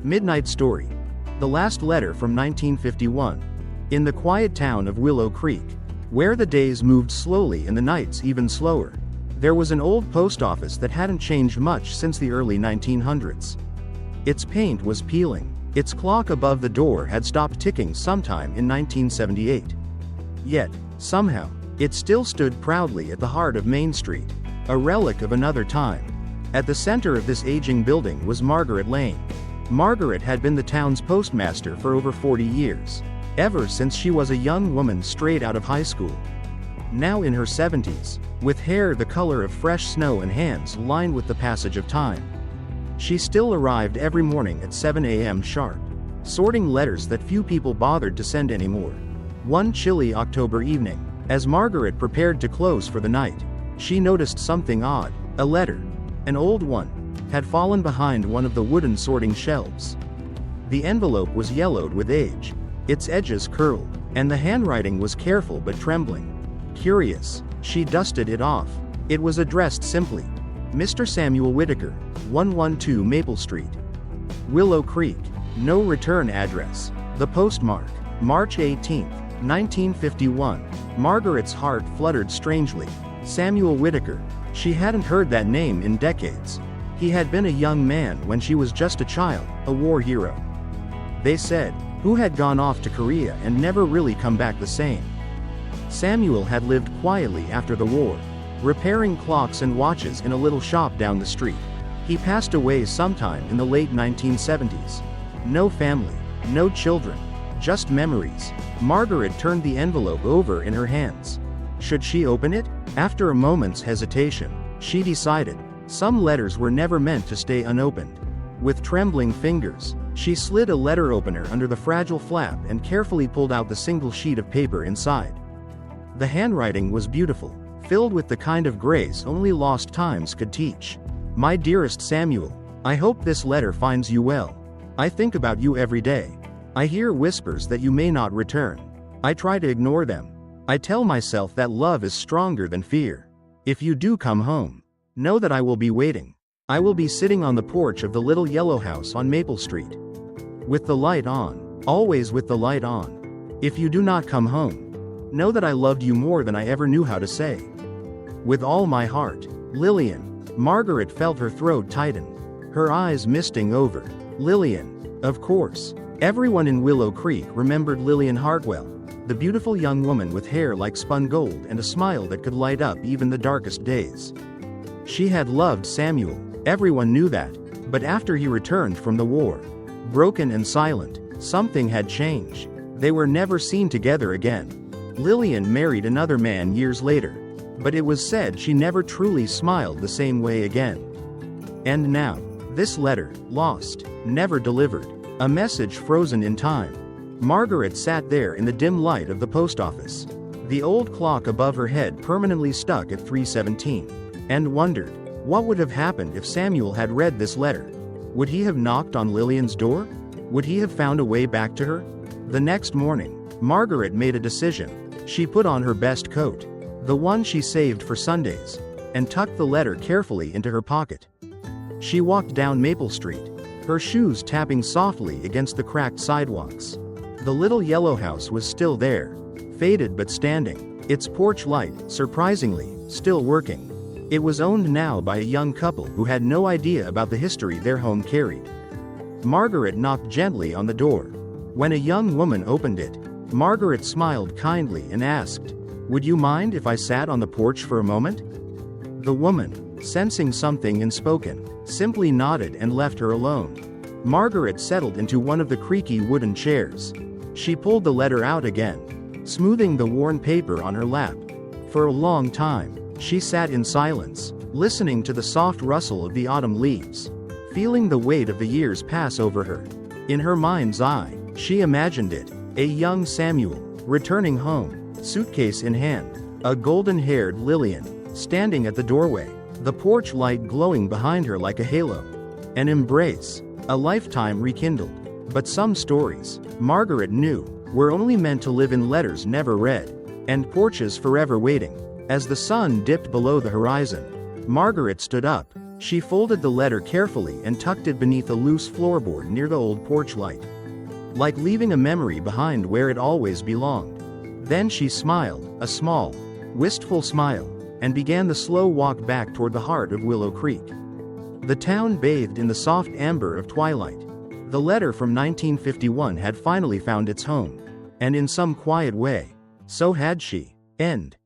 Midnight Story. The last letter from 1951. In the quiet town of Willow Creek, where the days moved slowly and the nights even slower, there was an old post office that hadn't changed much since the early 1900s. Its paint was peeling. Its clock above the door had stopped ticking sometime in 1978. Yet, somehow, it still stood proudly at the heart of Main Street, a relic of another time. At the center of this aging building was Margaret Lane. Margaret had been the town's postmaster for over 40 years, ever since she was a young woman straight out of high school. Now in her 70s, with hair the color of fresh snow and hands lined with the passage of time, she still arrived every morning at 7 a.m. sharp, sorting letters that few people bothered to send anymore. One chilly October evening, as Margaret prepared to close for the night, she noticed something odd. A letter, an old one, had fallen behind one of the wooden sorting shelves. The envelope was yellowed with age, its edges curled, and the handwriting was careful but trembling. Curious, she dusted it off. It was addressed simply, Mr. Samuel Whitaker, 112 Maple Street, Willow Creek. No return address. The postmark, March 18, 1951. Margaret's heart fluttered strangely. Samuel Whitaker. She hadn't heard that name in decades. He had been a young man when she was just a child, a war hero, they said, who had gone off to Korea and never really come back the same. Samuel had lived quietly after the war, repairing clocks and watches in a little shop down the street. He passed away sometime in the late 1970s. No family, no children, just memories. Margaret turned the envelope over in her hands. Should she open it? After a moment's hesitation, she decided, some letters were never meant to stay unopened. With trembling fingers, she slid a letter opener under the fragile flap and carefully pulled out the single sheet of paper inside. The handwriting was beautiful, filled with the kind of grace only lost times could teach. My dearest Samuel, I hope this letter finds you well. I think about you every day. I hear whispers that you may not return. I try to ignore them. I tell myself that love is stronger than fear. If you do come home, know that I will be waiting. I will be sitting on the porch of the little yellow house on Maple Street, with the light on, always with the light on. If you do not come home, know that I loved you more than I ever knew how to say. With all my heart, Lillian. Margaret felt her throat tighten, her eyes misting over. Lillian. Of course, everyone in Willow Creek remembered Lillian Hartwell, the beautiful young woman with hair like spun gold and a smile that could light up even the darkest days. She had loved Samuel, everyone knew that, but after he returned from the war, broken and silent, something had changed. They were never seen together again. Lillian married another man years later, but it was said she never truly smiled the same way again. And now, this letter, lost, never delivered, a message frozen in time. Margaret sat there in the dim light of the post office, the old clock above her head permanently stuck at 3:17, and wondered, what would have happened if Samuel had read this letter? Would he have knocked on Lillian's door? Would he have found a way back to her? The next morning, Margaret made a decision. She put on her best coat, the one she saved for Sundays, and tucked the letter carefully into her pocket. She walked down Maple Street, her shoes tapping softly against the cracked sidewalks. The little yellow house was still there, faded but standing, its porch light, surprisingly, still working. It was owned now by a young couple who had no idea about the history their home carried. Margaret knocked gently on the door. When a young woman opened it, Margaret smiled kindly and asked, "Would you mind if I sat on the porch for a moment?" The woman, sensing something unspoken, simply nodded and left her alone. Margaret settled into one of the creaky wooden chairs. She pulled the letter out again, smoothing the worn paper on her lap. For a long time, she sat in silence, listening to the soft rustle of the autumn leaves, feeling the weight of the years pass over her. In her mind's eye, she imagined it, a young Samuel, returning home, suitcase in hand, a golden-haired Lillian, standing at the doorway, the porch light glowing behind her like a halo. An embrace, a lifetime rekindled. But some stories, Margaret knew, were only meant to live in letters never read, and porches forever waiting. As the sun dipped below the horizon, Margaret stood up, She folded the letter carefully and tucked it beneath a loose floorboard near the old porch light. Like leaving a memory behind where it always belonged. Then she smiled, a small, wistful smile, and began the slow walk back toward the heart of Willow Creek. The town bathed in the soft amber of twilight. The letter from 1951 had finally found its home. And in some quiet way, so had she. End.